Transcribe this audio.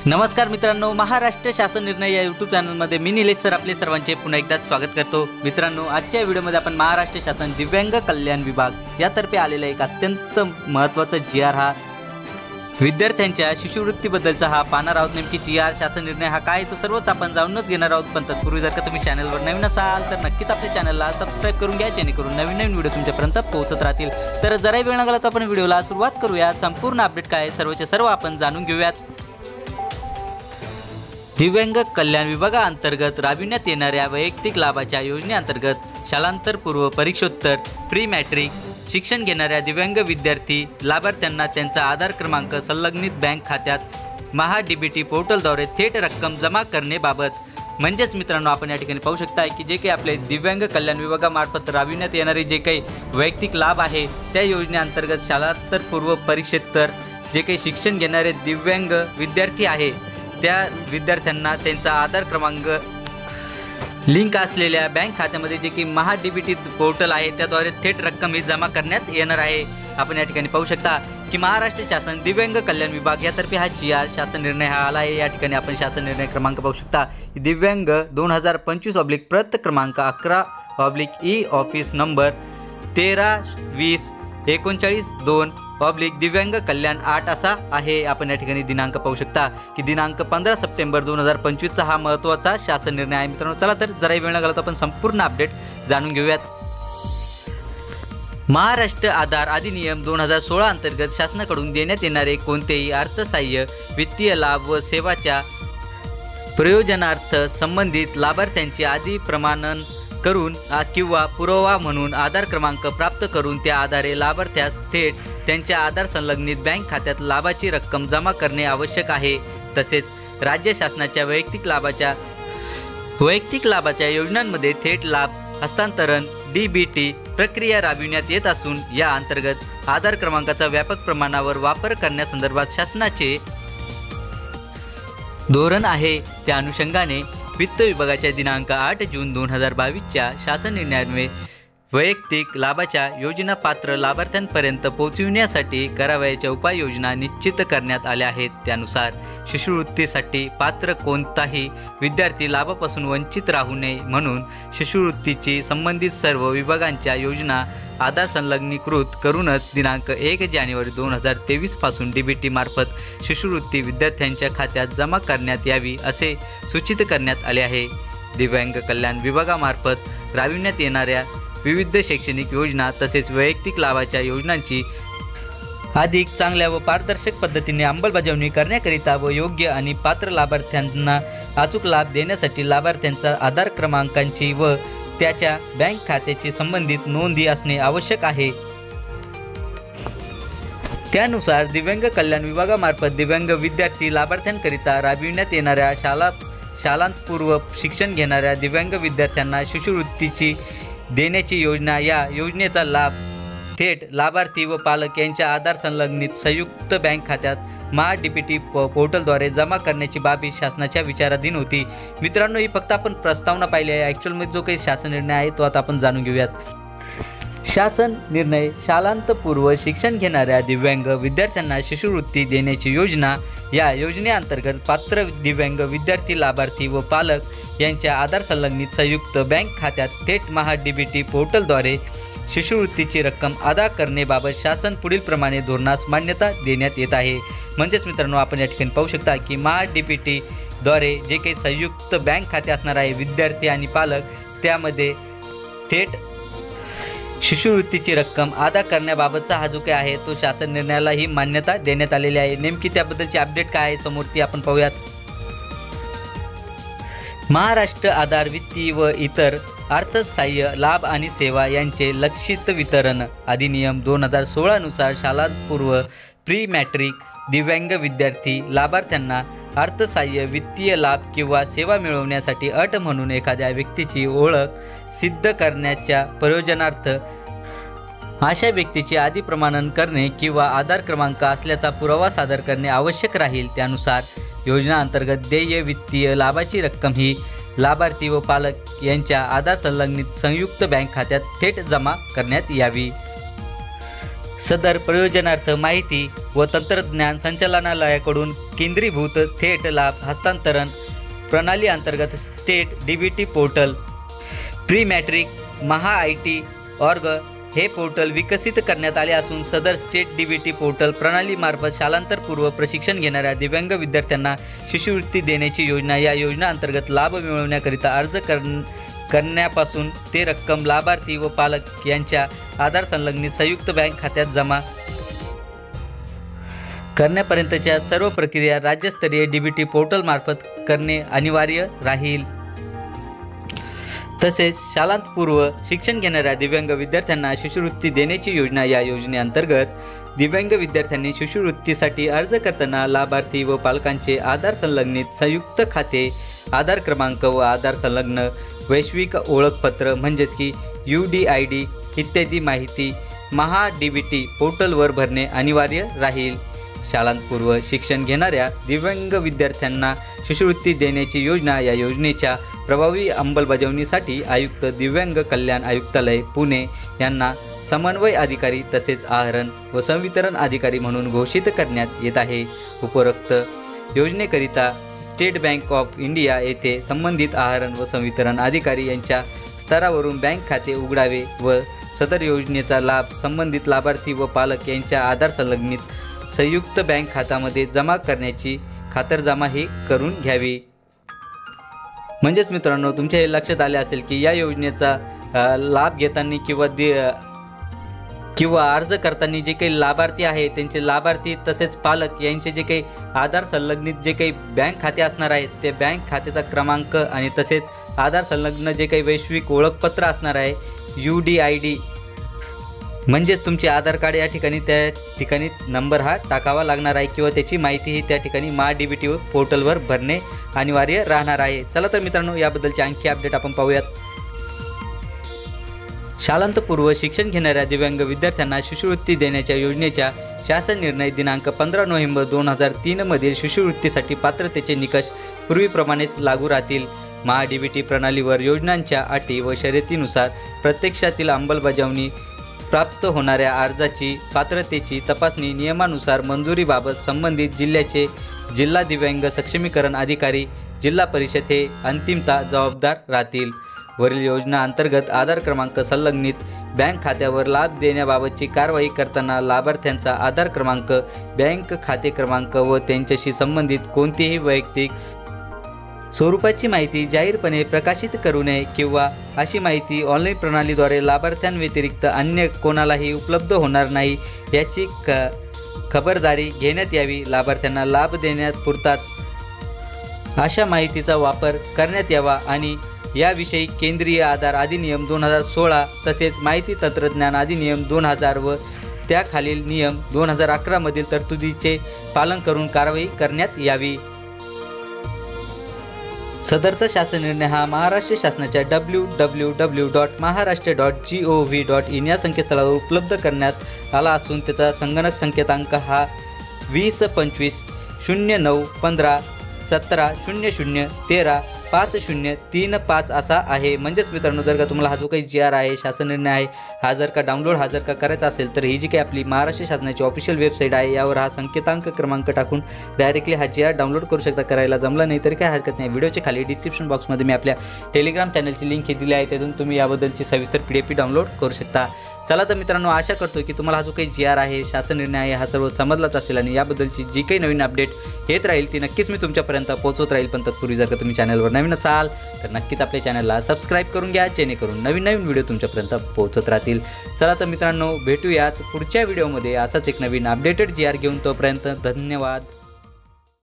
नमस्कार मित्रांनो, महाराष्ट्र शासन निर्णय या यूट्यूब चॅनलमध्ये मी निलेश सर आपले सर्वांचे पुन्हा एकदा स्वागत करतो। मित्रांनो, आजच्या व्हिडिओमध्ये आपण महाराष्ट्र शासन दिव्यांग कल्याण विभाग यातर्फे आलेला एक अत्यंत महत्त्वाचा जीआर हा विद्यार्थ्यांच्या शिष्यवृत्तीबद्दलचा हा पाहणार आहोत। नेमकी जीआर शासन निर्णय हा काय तो सर्वच आपण जाणूनच घेणार आहोत। पण तत्पूर्वी जर का तुम्ही चॅनलवर नवीन असाल तर नक्कीच आपल्या चॅनलला सबस्क्राइब करून घ्या, जेणेकरून नवीन नवीन व्हिडिओ तुमच्यापर्यंत पोहोचत राहतील। तर जराही वेळ न घालवता आपण व्हिडिओला सुरुवात करूया। संपूर्ण अपडेट काय आहे सर्वचे सर्व आपण जाणून घेऊयात। दिव्यांग कल्याण विभागाअंतर्गत राबविण्यात येणाऱ्या वैयक्तिक लाभाच्या योजनेअंतर्गत शालांतरपूर्व परीक्षोत्तर प्री मॅट्रिक शिक्षण घेणाऱ्या दिव्यांग विद्यार्थी लाभार्थ्यांना त्यांचा आधार क्रमांक संलग्नित बँक खात्यात महा-डीबीटी पोर्टलद्वारे थेट रक्कम जमा करण्याबाबत म्हणजेच मित्रांनो, आपण या ठिकाणी पाहू शकता की जे काही आपले दिव्यांग कल्याण विभागामार्फत राबविण्यात येणारे जे काही वैयक्तिक लाभ आहे त्या योजनेअंतर्गत शालांतरपूर्व परीक्षेत्तर जे काही शिक्षण घेणारे दिव्यांग विद्यार्थी आहे त्या विद्यार्थ्यांना त्यांचा आधार क्रमांक लिंक असलेल्या बँक खात्यामध्ये जे की महा-डीबीटी पोर्टल आहे त्याद्वारे थेट रक्कम ही जमा करण्यात येणार आहे। आपण या ठिकाणी पाहू शकता की महाराष्ट्र शासन दिव्यांग कल्याण विभाग यातर्फे हा जीआर शासन निर्णय हा आला आहे। या ठिकाणी आपण शासन निर्णय क्रमांक पाहू शकता, दिव्यांग 2025 प्रत क्रमांक 11/E ऑफिस नंबर 13-20-39-2 दिव्यांग कल्याण 8 असा आहे। आपण या ठिकाणी दिनांक पाहू शकता की दिनांक 15 सप्टेंबर 2025 चा हा महत्त्वाचा शासन निर्णय आहे। मित्रांनो, चला तर जराही वेळ न घालवता आपण संपूर्ण अपडेट जाणून घेऊयात। महाराष्ट्र आधार अधिनियम 2016 अंतर्गत शासनाकडून देण्यात येणारे कोणतेही अर्थसहाय्य, वित्तीय लाभ व सेवाच्या प्रयोजनार्थ संबंधित लाभार्थ्यांचे आधी प्रमाणन करून किंवा पुरावा म्हणून आधार क्रमांक प्राप्त करून त्या आधारे लाभार्थ्यास थेट त्यांच्या आधार संलग्नित बँक खात्यात लाभाची रक्कम जमा करणे आवश्यक आहे। तसेच राज्य शासनाच्या वैयक्तिक लाभाच्या योजनांमध्ये थेट लाभ हस्तांतरण डीबीटी प्रक्रिया राबविण्यात येत असून या अंतर्गत आधार क्रमांकाचा व्यापक प्रमाणावर वापर करण्यासंदर्भात शासनाचे धोरण आहे। त्या अनुषंगाने वित्त विभागाच्या दिनांक 8 जून 2022 शासन निर्णयान्वये वैयक्तिक लाभाच्या योजना पात्र लाभार्थ्यांपर्यंत पोहोचविण्यासाठी करावयाच्या उपाययोजना निश्चित करण्यात आल्या आहेत। त्यानुसार शिष्यवृत्तीसाठी पात्र कोणताही विद्यार्थी लाभापासून वंचित राहू नये म्हणून शिष्यवृत्तीची संबंधित सर्व विभागांच्या योजना आधार संलग्नीकृत करूनच दिनांक 1 जानेवारी 2023 पासून डीबीटी मार्फत शिष्यवृत्ती विद्यार्थ्यांच्या खात्यात जमा करण्यात यावी असे सूचित करण्यात आले आहे। दिव्यांग कल्याण विभागामार्फत राबविण्यात येणाऱ्या विविध शैक्षणिक योजना तसेच वैयक्तिक लाभाच्या योजनांची अधिक चांगल्या व पारदर्शक पद्धतीने अंमलबजावणी करण्याकरिता व योग्य आणि पात्र लाभार्थ्यांना अचूक लाभ देण्यासाठी लाभार्थ्यांचा आधार क्रमांकांची व त्याच्या बँक खात्याची संबंधित नोंदी असणे आवश्यक आहे। त्यानुसार दिव्यांग कल्याण विभागामार्फत दिव्यांग विद्यार्थी लाभार्थ्यांकरिता राबविण्यात येणाऱ्या शालांतपूर्व शिक्षण घेणाऱ्या दिव्यांग विद्यार्थ्यांना शिष्यवृत्तीची देण्याची योजना, या योजनेचा लाभ थेट लाभार्थी व पालक यांच्या आधार संलग्नित संयुक्त बँक खात्यात महा-डीबीटी पोर्टलद्वारे जमा करण्याची बाब ही शासनाच्या विचाराधीन होती। मित्रांनो, ही फक्त आपण प्रस्तावना पाहिली आहे। ॲक्च्युअलमध्ये जो काही शासन निर्णय आहे तो आता आपण जाणून घेऊयात। शासन निर्णय शालांतपूर्व शिक्षण घेणाऱ्या दिव्यांग विद्यार्थ्यांना शिष्यवृत्ती देण्याची योजना, या योजनेअंतर्गत पात्र दिव्यांग विद्यार्थी लाभार्थी व पालक यांच्या आधार संलग्नित संयुक्त बँक खात्यात थेट महा-डीबीटी पोर्टलद्वारे शिष्यवृत्तीची रक्कम अदा करण्याबाबत शासन पुढील प्रमाणे धोरणास मान्यता देण्यात येत आहे। म्हणजेच मित्रांनो, आपण या ठिकाणी पाहू शकता की महा-डीबीटीद्वारे जे काही संयुक्त बँक खाते असणार आहे विद्यार्थी आणि पालक, त्यामध्ये थेट शिष्यवृत्तीची रक्कम अदा करण्याबाबतचा हा जो काही आहे तो शासन निर्णयाला ही मान्यता देण्यात आलेली आहे। नेमकी त्याबद्दलची अपडेट काय आहे समोर ती आपण पाहूयात। महाराष्ट्र आधार वित्तीय व इतर अर्थसहाय्य लाभ आणि सेवा यांचे लक्षित वितरण अधिनियम 2016 नुसार शालांतपूर्व प्री मॅट्रिक दिव्यांग विद्यार्थी लाभार्थ्यांना अर्थसहाय्य, वित्तीय लाभ किंवा सेवा मिळवण्यासाठी अट म्हणून एखाद्या व्यक्तीची ओळख सिद्ध करण्याच्या प्रयोजनार्थ अशा व्यक्तीचे आधी प्रमाणन करणे किंवा आधार क्रमांक असल्याचा पुरावा सादर करणे आवश्यक राहील। त्यानुसार योजना अंतर्गत देय वित्तीय लाभाची रक्कम ही लाभार्थी व पालक यांच्या आधार संलग्नित संयुक्त बँक खात्यात थेट जमा करण्यात यावी। सदर प्रयोजनार्थ माहिती व तंत्रज्ञान संचालनालयाकडून केंद्रीभूत थेट लाभ हस्तांतरण प्रणाली अंतर्गत state DBT portal pre matric महा-IT-org हे पोर्टल विकसित करण्यात आले असून सदर स्टेट डीबीटी पोर्टल प्रणालीमार्फत शालांतरपूर्व प्रशिक्षण घेणाऱ्या दिव्यांग विद्यार्थ्यांना शिष्यवृत्ती देण्याची योजना या योजना अंतर्गत लाभ मिळवण्याकरिता अर्ज करण्यापासून ते रक्कम लाभार्थी व पालक यांच्या आधार संलग्नित संयुक्त बँक खात्यात जमा करण्यापर्यंतच्या सर्व प्रक्रिया राज्यस्तरीय डीबीटी पोर्टल मार्फत करणे अनिवार्य राहील। तसेच शालांतपूर्व शिक्षण घेणाऱ्या दिव्यांग विद्यार्थ्यांना शिष्यवृत्ती देण्याची योजना या योजनेअंतर्गत दिव्यांग विद्यार्थ्यांनी शिष्यवृत्तीसाठी अर्ज करताना लाभार्थी व पालकांचे आधार संलग्नित संयुक्त खाते, आधार क्रमांक व आधार संलग्न वैश्विक ओळखपत्र म्हणजेच की UDID इत्यादी माहिती महा-DBT पोर्टलवर भरणे अनिवार्य राहील। शालांतपूर्व शिक्षण घेणाऱ्या दिव्यांग विद्यार्थ्यांना शिष्यवृत्ती देण्याची योजना या योजनेच्या प्रभावी अंमलबजावणीसाठी आयुक्त दिव्यांग कल्याण आयुक्तालय पुणे यांना समन्वय अधिकारी तसेच आहरण व संवितरण अधिकारी म्हणून घोषित करण्यात येत आहे। उपरोक्त योजनेकरिता स्टेट बँक ऑफ इंडिया येथे संबंधित आहरण व संवितरण अधिकारी यांच्या स्तरावरून बँक खाते उघडावे व सदर योजनेचा लाभ संबंधित लाभार्थी व पालक यांच्या आधार संलग्नित संयुक्त बँक खात्यामध्ये जमा करण्याची खातरजमा ही करून घ्यावी। म्हणजेच मित्रांनो, तुमच्या हे लक्षात आले असेल की या योजनेचा लाभ घेताना किंवा अर्ज करताना जे काही लाभार्थी आहे त्यांचे लाभार्थी तसेच पालक यांचे जे काही आधार संलग्नित जे काही बँक खाते असणार आहेत ते बँक खात्याचा क्रमांक आणि तसेच आधार संलग्न जे काही वैश्विक ओळखपत्र असणार आहे UDID म्हणजेच तुमचे आधार कार्ड या ठिकाणी नंबर हा टाकावा लागणार आहे किंवा त्याची माहिती ही त्या ठिकाणी महा-DBT पोर्टलवर भरणे अनिवार्य राहणार आहे। चला तर मित्रांनो, याबद्दलची आणखी अपडेट आपण पाहूयात। शालांतपूर्व शिक्षण घेणाऱ्या दिव्यांग विद्यार्थ्यांना शिष्यवृत्ती देण्याच्या योजनेच्या शासन निर्णय दिनांक 15 नोव्हेंबर 2003 मधील शिष्यवृत्तीसाठी पात्रतेचे निकष पूर्वीप्रमाणेच लागू राहतील। महा-DBT प्रणालीवर योजनांच्या अटी व शर्यतीनुसार प्रत्यक्षातील अंमलबजावणी प्राप्त होणाऱ्या अर्जाची पात्रतेची तपासणी नियमानुसार मंजुरीबाबत संबंधित जिल्ह्याचे जिल्हा दिव्यांग सक्षमीकरण अधिकारी जिल्हा परिषद हे अंतिमतः जबाबदार राहतील। वरील योजना अंतर्गत आधार क्रमांक संलग्नित बँक खात्यावर लाभ देण्याबाबतची कारवाई करताना लाभार्थ्यांचा आधार क्रमांक, बँक खाते क्रमांक व त्यांच्याशी संबंधित कोणतीही वैयक्तिक स्वरूपाची माहिती जाहीरपणे प्रकाशित करू नये किंवा अशी माहिती ऑनलाईन प्रणालीद्वारे लाभार्थ्यांव्यतिरिक्त अन्य कोणालाही उपलब्ध होणार नाही याची खबरदारी घेण्यात यावी। लाभार्थ्यांना लाभ देण्यापुरताच अशा माहितीचा वापर करण्यात यावा आणि याविषयी केंद्रीय आधार अधिनियम 2016 तसेच माहिती तंत्रज्ञान अधिनियम 2000 व त्याखालील नियम 2011 मधील तरतुदीचे पालन करून कारवाई करण्यात यावी। सदरचा शासन निर्णय हा महाराष्ट्र शासनाच्या www.maharashtra.gov.in या संकेतस्थळावर उपलब्ध करण्यात आला असून त्याचा संगणक संकेतांक हा 20-25-09-15-17-00-13-5035 असा आहे। म्हणजेच मित्रांनो, जर का तुम्हाला हा जो काही GR आहे, शासन निर्णय आहे, हा जर का डाउनलोड करायचा असेल तर ही जी काही आपली महाराष्ट्र शासनाची ऑफिशियल वेबसाईट आहे यावर हा संकेतांक क्रमांक टाकून डायरेक्टली हा GR डाउनलोड करू शकता। करायला जमला नाही तरी काय हरकत नाही, व्हिडिओच्या खाली डिस्क्रिप्शन बॉक्समध्ये मी आपल्या टेलिग्राम चॅनलची लिंक ही दिली आहे, त्यातून तुम्ही याबद्दलची सविस्तर PDF डाउनलोड करू शकता। चला तर मित्रांनो, आशा करतो की तुम्हाला हा जो काही GR आहे, शासन निर्णय आहे, हा सर्व समजलाच असेल आणि याबद्दलची जी काही नवीन अपडेट येत राहील ती नक्कीच मी तुमच्यापर्यंत पोहोचवत राहील। पण तत्पूर्वी जर का तुम्ही चॅनलवर नवीन असाल तर नक्कीच आपल्या चॅनलला सबस्क्राईब करून घ्या, जेणेकरून नवीन व्हिडिओ तुमच्यापर्यंत पोहोचत राहतील। चला तर मित्रांनो, भेटूयात पुढच्या व्हिडिओमध्ये असाच एक नवीन अपडेटेड GR घेऊन। तोपर्यंत धन्यवाद।